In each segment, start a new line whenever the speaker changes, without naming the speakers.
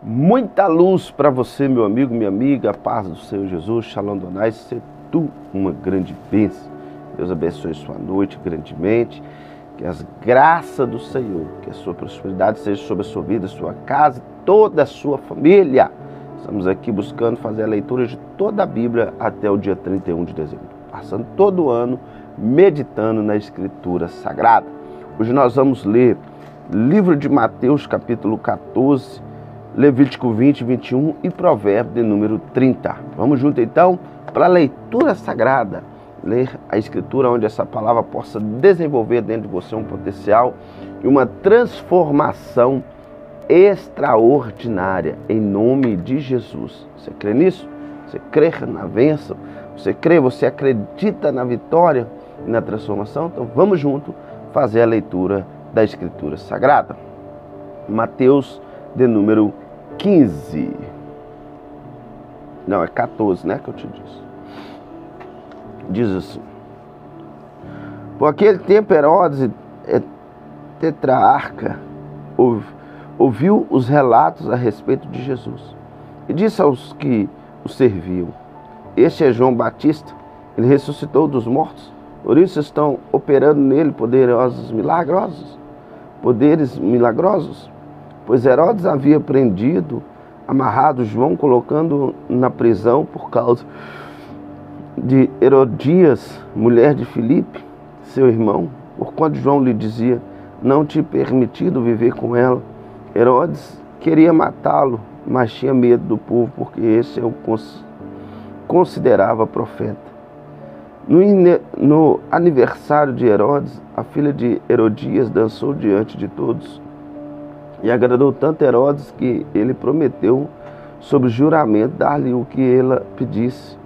Muita luz para você, meu amigo, minha amiga, a paz do Senhor Jesus, Shalom Donai, ser tu uma grande bênção. Deus abençoe sua noite grandemente, que as graças do Senhor, que a sua prosperidade seja sobre a sua vida, sua casa, toda a sua família. Estamos aqui buscando fazer a leitura de toda a Bíblia até o dia 31 de dezembro, passando todo o ano meditando na Escritura Sagrada. Hoje nós vamos ler livro de Mateus, capítulo 14, Levítico 20, 21 e Provérbio de número 30. Vamos junto então para a leitura sagrada, ler a Escritura onde essa palavra possa desenvolver dentro de você um potencial e uma transformação extraordinária em nome de Jesus. Você crê nisso? Você crê na bênção? Você crê, você acredita na vitória e na transformação? Então vamos junto fazer a leitura da Escritura Sagrada. Mateus de número 15. Não, é 14, né, que eu te disse. Diz assim: por aquele tempo Herodes, tetrarca, ouviu os relatos a respeito de Jesus e disse aos que o serviam: este é João Batista, ele ressuscitou dos mortos, por isso estão operando nele poderes milagrosos. Pois Herodes havia prendido, amarrado João, colocando-o na prisão por causa de Herodias, mulher de Filipe, seu irmão, porquanto João lhe dizia: não te permitido viver com ela. Herodes queria matá-lo, mas tinha medo do povo, porque esse o considerava profeta. No aniversário de Herodes, a filha de Herodias dançou diante de todos, e agradou tanto Herodes que ele prometeu, sob juramento, dar-lhe o que ela pedisse.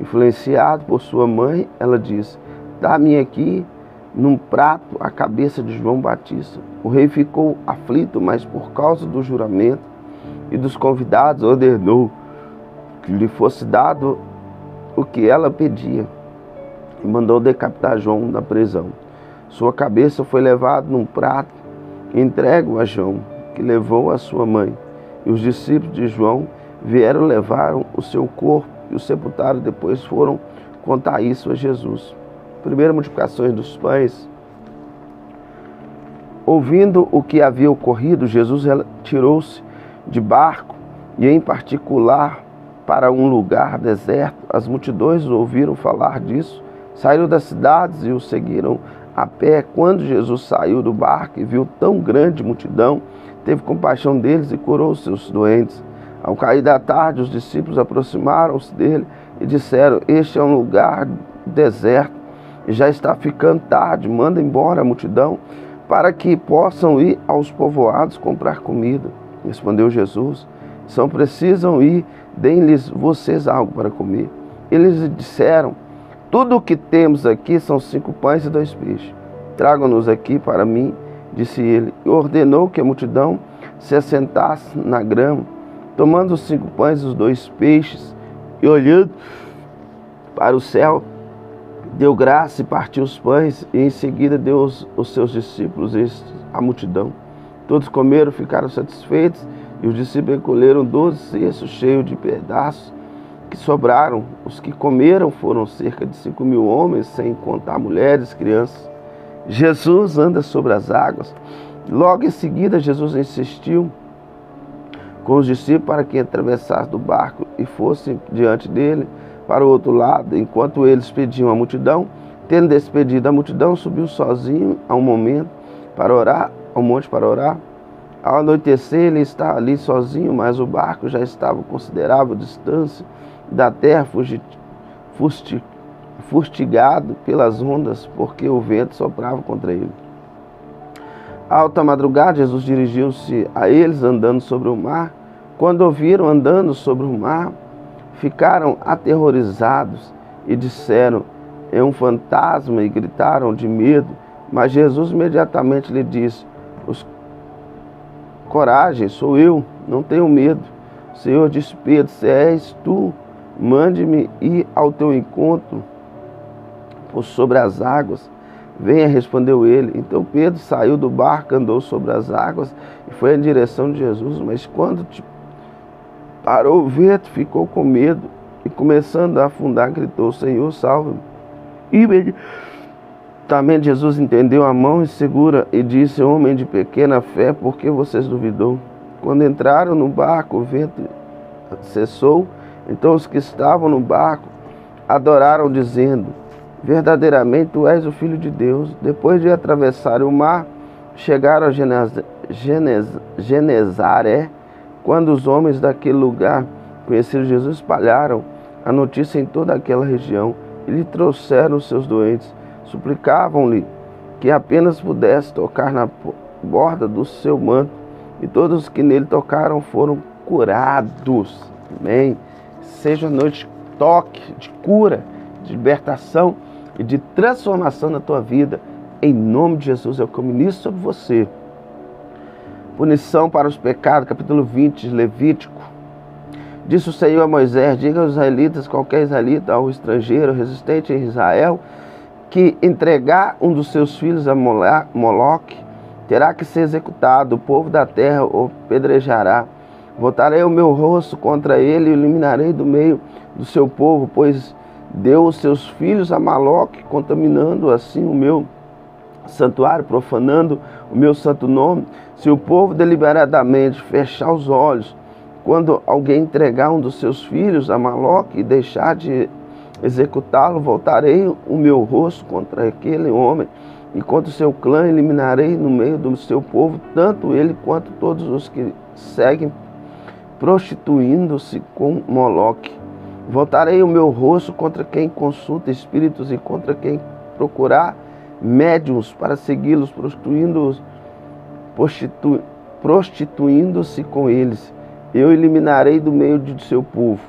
Influenciado por sua mãe, ela disse: dá-me aqui num prato a cabeça de João Batista. O rei ficou aflito, mas por causa do juramento e dos convidados ordenou que lhe fosse dado o que ela pedia, e mandou decapitar João na prisão. Sua cabeça foi levada num prato e entregue a João, que levou a sua mãe. E os discípulos de João vieram, levaram o seu corpo e o sepultaram. Depois foram contar isso a Jesus. Primeira multiplicação dos pães. Ouvindo o que havia ocorrido, Jesus tirou-se de barco e, em particular, para um lugar deserto. As multidões ouviram falar disso, saíram das cidades e o seguiram a pé. Quando Jesus saiu do barco e viu tão grande multidão, teve compaixão deles e curou os seus doentes. Ao cair da tarde, os discípulos aproximaram-se dele e disseram: este é um lugar deserto e já está ficando tarde. Manda embora a multidão para que possam ir aos povoados comprar comida. Respondeu Jesus: são precisam ir, deem-lhes vocês algo para comer. Eles lhe disseram: tudo o que temos aqui são 5 pães e 2 peixes. Tragam-nos aqui para mim, disse ele, e ordenou que a multidão se assentasse na grama. Tomando os 5 pães e os 2 peixes, e olhando para o céu, deu graça e partiu os pães, e em seguida deu os seus discípulos à multidão. Todos comeram, ficaram satisfeitos, e os discípulos recolheram 12 cestos cheios de pedaços que sobraram. Os que comeram foram cerca de 5.000 homens, sem contar mulheres e crianças. Jesus anda sobre as águas. Logo em seguida, Jesus insistiu com os discípulos para que atravessassem do barco e fossem diante dele para o outro lado, enquanto eles pediam à multidão. Tendo despedido a multidão, subiu sozinho ao monte para orar. Ao anoitecer, ele está ali sozinho, mas o barco já estava a considerável distância da terra, fustigado pelas ondas, porque o vento soprava contra ele. À alta madrugada, Jesus dirigiu-se a eles andando sobre o mar. Quando ouviram andando sobre o mar, ficaram aterrorizados e disseram: é um fantasma, e gritaram de medo. Mas Jesus imediatamente lhe disse: coragem, sou eu, não tenho medo. O Senhor disse: Pedro, se és tu, mande-me ir ao teu encontro por sobre as águas. Venha, respondeu ele. Então Pedro saiu do barco, andou sobre as águas e foi em direção de Jesus. Mas quando Parou o vento, ficou com medo e, começando a afundar, gritou: Senhor, salva-me. Imediatamente Jesus entendeu a mão e segura e disse: homem de pequena fé, por que vocês duvidou? Quando entraram no barco, o vento cessou. Então os que estavam no barco adoraram, dizendo: verdadeiramente tu és o Filho de Deus. Depois de atravessar o mar, chegaram a Genezaré. Quando os homens daquele lugar conheceram Jesus, espalharam a notícia em toda aquela região e lhe trouxeram os seus doentes. Suplicavam-lhe que apenas pudesse tocar na borda do seu manto, e todos os que nele tocaram foram curados. Amém. Seja a noite de toque, de cura, de libertação e de transformação na tua vida. Em nome de Jesus, é o que eu ministro sobre você. Punição para os pecados, capítulo 20 de Levítico. Disse o Senhor a Moisés: diga aos israelitas, qualquer israelita ou estrangeiro resistente em Israel, que entregar um dos seus filhos a Moloque, terá que ser executado. O povo da terra o apedrejará. Voltarei o meu rosto contra ele e o eliminarei do meio do seu povo, pois deu os seus filhos a Moloque, contaminando assim o meu santuário, profanando o meu santo nome. Se o povo deliberadamente fechar os olhos quando alguém entregar um dos seus filhos a Moloque e deixar de executá-lo, voltarei o meu rosto contra aquele homem e contra o seu clã, eliminarei no meio do seu povo tanto ele quanto todos os que seguem prostituindo-se com Moloque. Voltarei o meu rosto contra quem consulta espíritos e contra quem procurar médiuns para segui-los, prostituindo-se com eles. Eu eliminarei do meio de seu povo.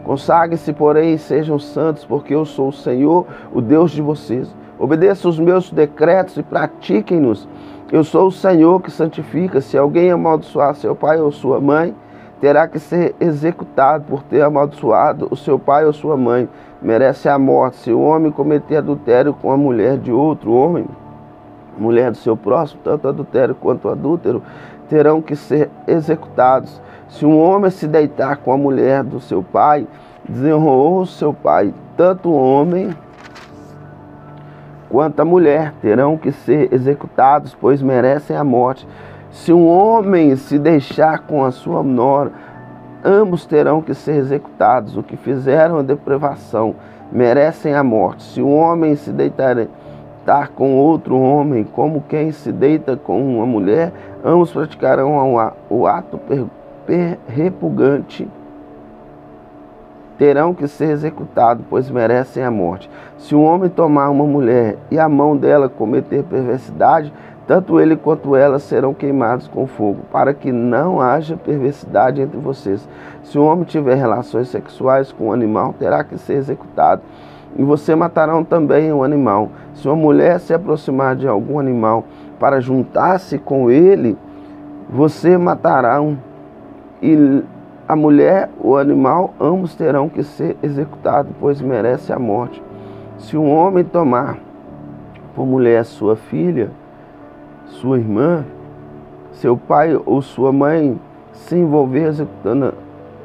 Consagrem-se, porém, e sejam santos, porque eu sou o Senhor, o Deus de vocês. Obedeçam os meus decretos e pratiquem-nos. Eu sou o Senhor que santifica. Se alguém amaldiçoar seu pai ou sua mãe, terá que ser executado por ter amaldiçoado o seu pai ou sua mãe. Merece a morte. Se o homem cometer adultério com a mulher de outro homem, mulher do seu próximo, tanto adultério quanto adúltero, terão que ser executados. Se um homem se deitar com a mulher do seu pai, desonrou o seu pai. Tanto o homem quanto a mulher terão que ser executados, pois merecem a morte. Se um homem se deixar com a sua nora, ambos terão que ser executados. O que fizeram a depravação merecem a morte. Se um homem se deitar com outro homem, como quem se deita com uma mulher, ambos praticarão o ato repugnante, terão que ser executados, pois merecem a morte. Se um homem tomar uma mulher e a mão dela cometer perversidade, tanto ele quanto ela serão queimados com fogo, para que não haja perversidade entre vocês. Se um homem tiver relações sexuais com um animal, terá que ser executado. E você matarão também o animal. Se uma mulher se aproximar de algum animal para juntar-se com ele, você matará e a mulher, o animal, ambos terão que ser executados, pois merece a morte. Se um homem tomar por mulher sua filha, sua irmã, seu pai ou sua mãe, se envolver executando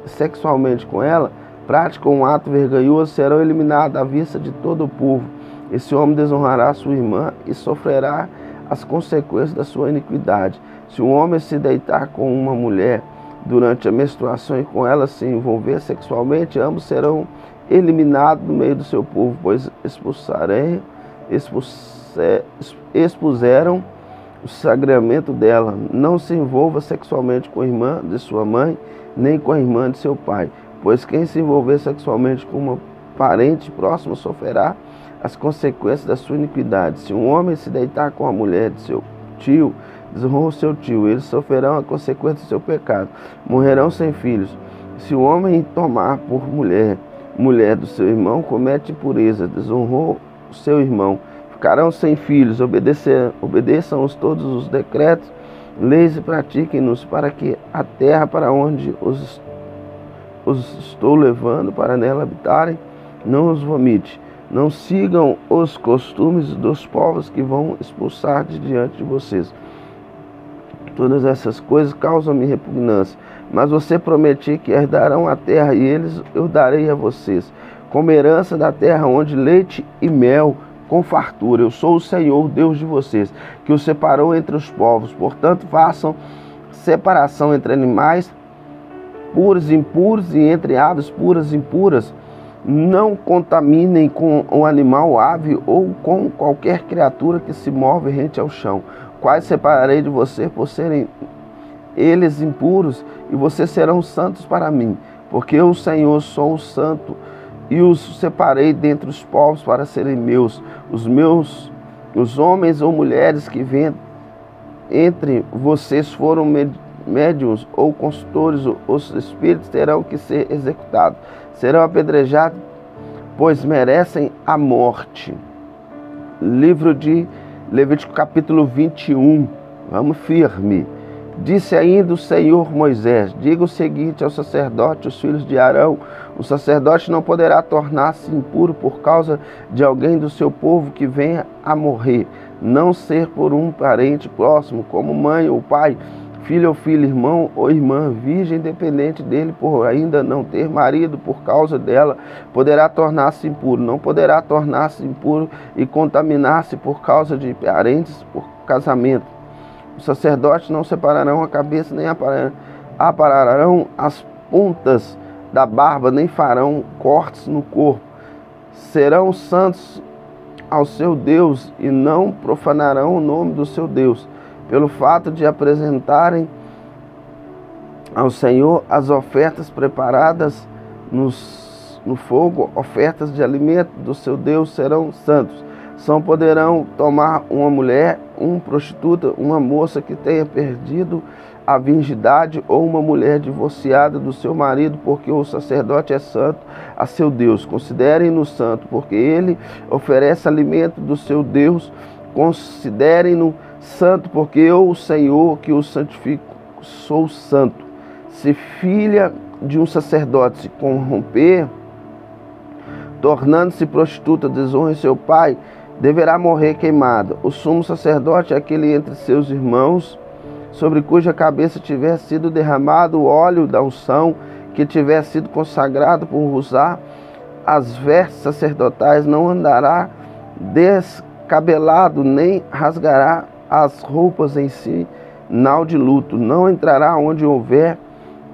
sexualmente com ela, praticam um ato vergonhoso, serão eliminados à vista de todo o povo. Esse homem desonrará sua irmã e sofrerá as consequências da sua iniquidade. Se um homem se deitar com uma mulher durante a menstruação e com ela se envolver sexualmente, ambos serão eliminados do meio do seu povo, pois expuseram o sagramento dela. Não se envolva sexualmente com a irmã de sua mãe, nem com a irmã de seu pai, pois quem se envolver sexualmente com uma parente próxima sofrerá as consequências da sua iniquidade. Se um homem se deitar com a mulher de seu tio, desonrou seu tio, eles sofrerão a consequência do seu pecado, morrerão sem filhos. Se o homem tomar por mulher do seu irmão, comete impureza, desonrou o seu irmão, ficarão sem filhos. Obedeçam-os todos os decretos, leis e pratiquem-nos, para que a terra para onde os estou levando para nela habitarem, não os vomite. Não sigam os costumes dos povos que vão expulsar de diante de vocês. Todas essas coisas causam-me repugnância, mas você prometi que herdarão a terra e eles eu darei a vocês, como herança da terra onde leite e mel com fartura. Eu sou o Senhor, Deus de vocês, que os separou entre os povos. Portanto, façam separação entre animais puros e impuros e entre aves puras e impuras. Não contaminem com um animal, ave ou com qualquer criatura que se move rente ao chão, quais separarei de você por serem eles impuros, e vocês serão santos para mim, porque eu, o Senhor, sou o santo, e os separei dentre os povos para serem meus. Os homens ou mulheres que vêm entre vocês foram médiuns ou consultores, os espíritos terão que ser executados, serão apedrejados, pois merecem a morte. Livro de Levítico capítulo 21, vamos firme. Disse ainda o Senhor Moisés, diga o seguinte ao sacerdote, os filhos de Arão: o sacerdote não poderá tornar-se impuro por causa de alguém do seu povo que venha a morrer, não ser por um parente próximo, como mãe ou pai, filho ou filha, irmão ou irmã, virgem dependente dele por ainda não ter marido, por causa dela poderá tornar-se impuro. Não poderá tornar-se impuro e contaminar-se por causa de parentes por casamento. Os sacerdotes não separarão a cabeça, nem apararão as pontas da barba, nem farão cortes no corpo. Serão santos ao seu Deus e não profanarão o nome do seu Deus, pelo fato de apresentarem ao Senhor as ofertas preparadas no fogo, ofertas de alimento do seu Deus, serão santos. Só poderão tomar uma mulher, uma prostituta, uma moça que tenha perdido a virgindade ou uma mulher divorciada do seu marido, porque o sacerdote é santo a seu Deus. Considerem-no santo, porque ele oferece alimento do seu Deus. Considerem-no santo, porque eu, o Senhor, que o santifico, sou santo. Se filha de um sacerdote se corromper, tornando-se prostituta, desonre seu pai, deverá morrer queimada. O sumo sacerdote é aquele entre seus irmãos, sobre cuja cabeça tiver sido derramado o óleo da unção, que tiver sido consagrado por usar as vestes sacerdotais, não andará descabelado, nem rasgará as roupas em sinal de luto, não entrará onde houver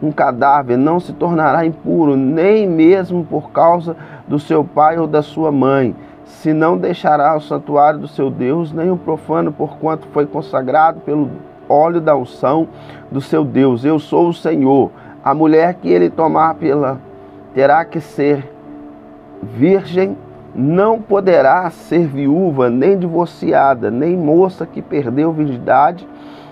um cadáver, não se tornará impuro, nem mesmo por causa do seu pai ou da sua mãe, se não deixará o santuário do seu Deus, nem o profano, porquanto foi consagrado pelo óleo da unção do seu Deus. Eu sou o Senhor. A mulher que ele tomar terá que ser virgem, não poderá ser viúva, nem divorciada, nem moça que perdeu virgindade,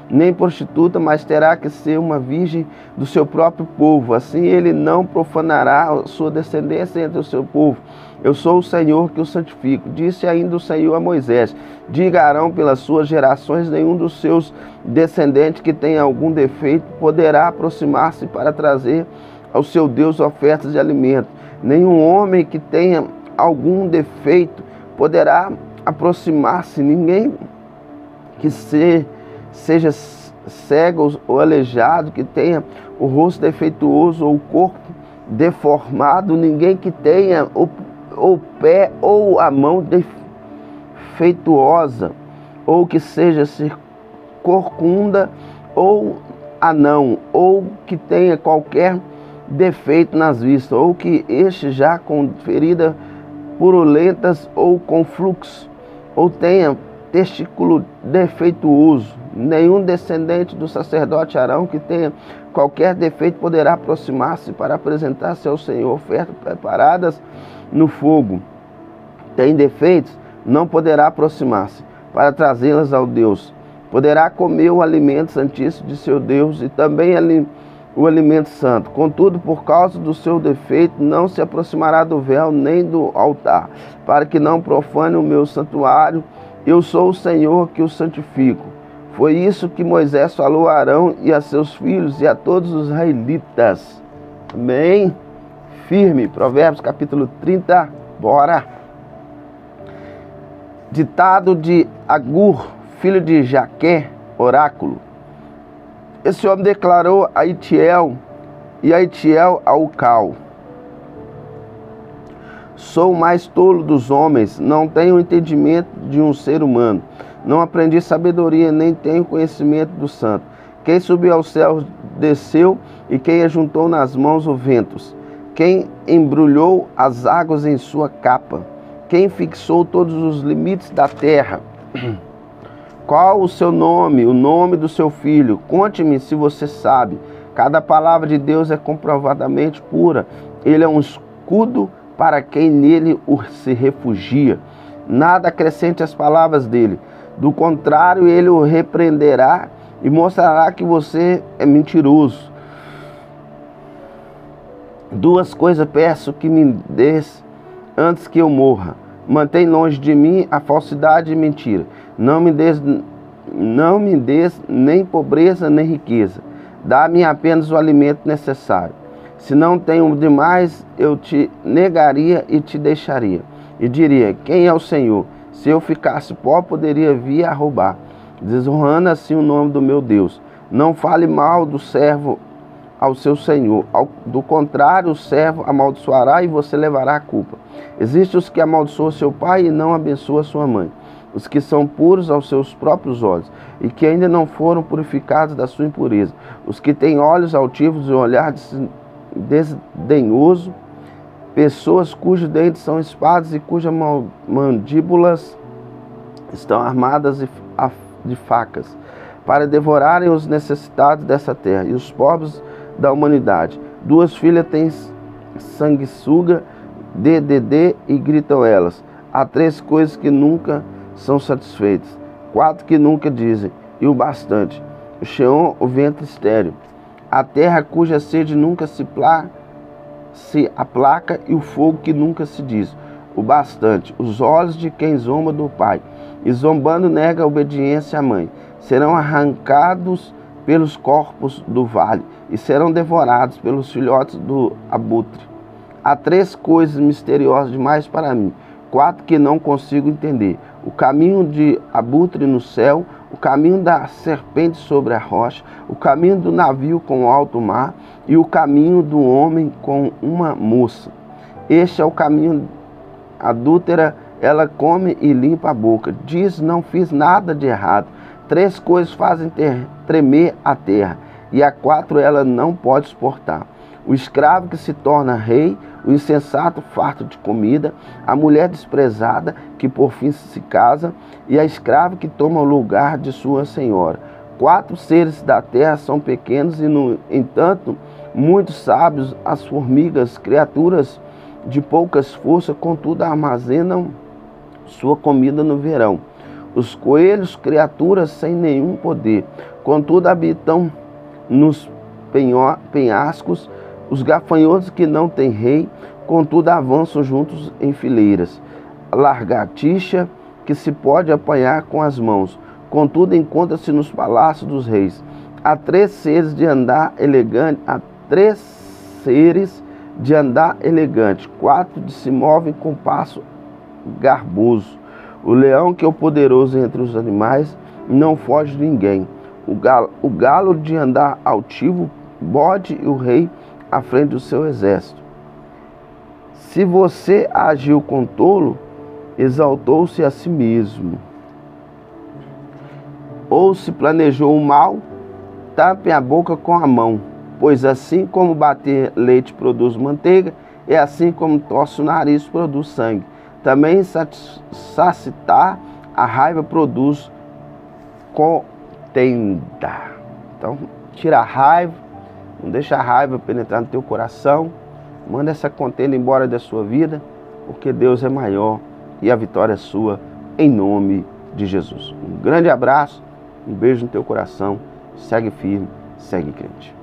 nem prostituta, mas terá que ser uma virgem do seu próprio povo. Assim ele não profanará a sua descendência entre o seu povo. Eu sou o Senhor que o santifico. Disse ainda o Senhor a Moisés: diga a Arão pelas suas gerações, nenhum dos seus descendentes que tenha algum defeito poderá aproximar-se para trazer ao seu Deus ofertas de alimento. Nenhum homem que tenha algum defeito poderá aproximar-se. Ninguém que seja cego ou aleijado, que tenha o rosto defeituoso ou o corpo deformado, ninguém que tenha o pé ou a mão defeituosa, ou que seja corcunda ou anão, ou que tenha qualquer defeito nas vistas, ou que este já com ferida purulentas ou com fluxo, ou tenha testículo defeituoso. Nenhum descendente do sacerdote Arão que tenha qualquer defeito poderá aproximar-se para apresentar-se ao Senhor ofertas preparadas no fogo. Tem defeitos, não poderá aproximar-se para trazê-las ao Deus. Poderá comer o alimento santíssimo de seu Deus e também o alimento santo. Contudo, por causa do seu defeito, não se aproximará do véu nem do altar, para que não profane o meu santuário. Eu sou o Senhor que o santifico. Foi isso que Moisés falou a Arão e a seus filhos e a todos os israelitas. Amém? Firme. Provérbios capítulo 30. Bora. Ditado de Agur, filho de Jaqué, oráculo. Esse homem declarou a Itiel, e Aitiel a Ucal. Sou o mais tolo dos homens, não tenho entendimento de um ser humano. Não aprendi sabedoria, nem tenho conhecimento do santo. Quem subiu aos céus desceu, e quem ajuntou nas mãos os ventos. Quem embrulhou as águas em sua capa. Quem fixou todos os limites da terra. Qual o seu nome, o nome do seu filho? Conte-me se você sabe. Cada palavra de Deus é comprovadamente pura. Ele é um escudo para quem nele se refugia. Nada acrescente às palavras dele. Do contrário, ele o repreenderá e mostrará que você é mentiroso. Duas coisas peço que me des antes que eu morra. Mantém longe de mim a falsidade e mentira. Não me des nem pobreza nem riqueza. Dá-me apenas o alimento necessário. Se não tenho demais, eu te negaria e te deixaria. E diria, quem é o Senhor? Se eu ficasse pobre, poderia vir a roubar, desonrando assim o nome do meu Deus. Não fale mal do servo ao seu Senhor. Do contrário, o servo amaldiçoará e você levará a culpa. Existem os que amaldiçoam seu pai e não abençoam sua mãe. Os que são puros aos seus próprios olhos e que ainda não foram purificados da sua impureza. Os que têm olhos altivos e um olhar desdenhoso, pessoas cujos dentes são espadas e cujas mandíbulas estão armadas de facas, para devorarem os necessitados dessa terra e os pobres da humanidade. Duas filhas têm sanguessuga, DDD, e gritam elas. Há três coisas que nunca são satisfeitas, quatro que nunca dizem, e o bastante. O Sheol, o ventre estéril, a terra cuja sede nunca se aplaca, e o fogo que nunca se diz, o bastante. Os olhos de quem zomba do pai, e zombando nega a obediência à mãe, serão arrancados pelos corpos do vale, e serão devorados pelos filhotes do abutre. Há três coisas misteriosas demais para mim, quatro que não consigo entender. O caminho de abutre no céu, o caminho da serpente sobre a rocha, o caminho do navio com o alto mar e o caminho do homem com uma moça. Este é o caminho adúltera, ela come e limpa a boca. Diz, não fiz nada de errado. Três coisas fazem tremer a terra, e a quatro ela não pode suportar. O escravo que se torna rei, o insensato farto de comida, a mulher desprezada que por fim se casa, e a escrava que toma o lugar de sua senhora. Quatro seres da terra são pequenos e, no entanto, muito sábios. As formigas, criaturas de poucas forças, contudo armazenam sua comida no verão. Os coelhos, criaturas sem nenhum poder, contudo habitam nos penhascos. Os gafanhotos que não têm rei, contudo avançam juntos em fileiras. A lagartixa que se pode apanhar com as mãos, contudo encontra-se nos palácios dos reis. Há três seres de andar elegante, quatro de se movem com passo garboso. O leão, que é o poderoso entre os animais, não foge de ninguém. O galo de andar altivo, bode e o rei à frente do seu exército. Se você agiu com tolo, exaltou-se a si mesmo. Ou se planejou o mal, tape a boca com a mão, pois assim como bater leite produz manteiga, é assim como tosse o nariz produz sangue. Também sacitar a raiva produz contenda. Então, tira a raiva, não deixa a raiva penetrar no teu coração, manda essa contenda embora da sua vida, porque Deus é maior e a vitória é sua, em nome de Jesus. Um grande abraço, um beijo no teu coração, segue firme, segue crente.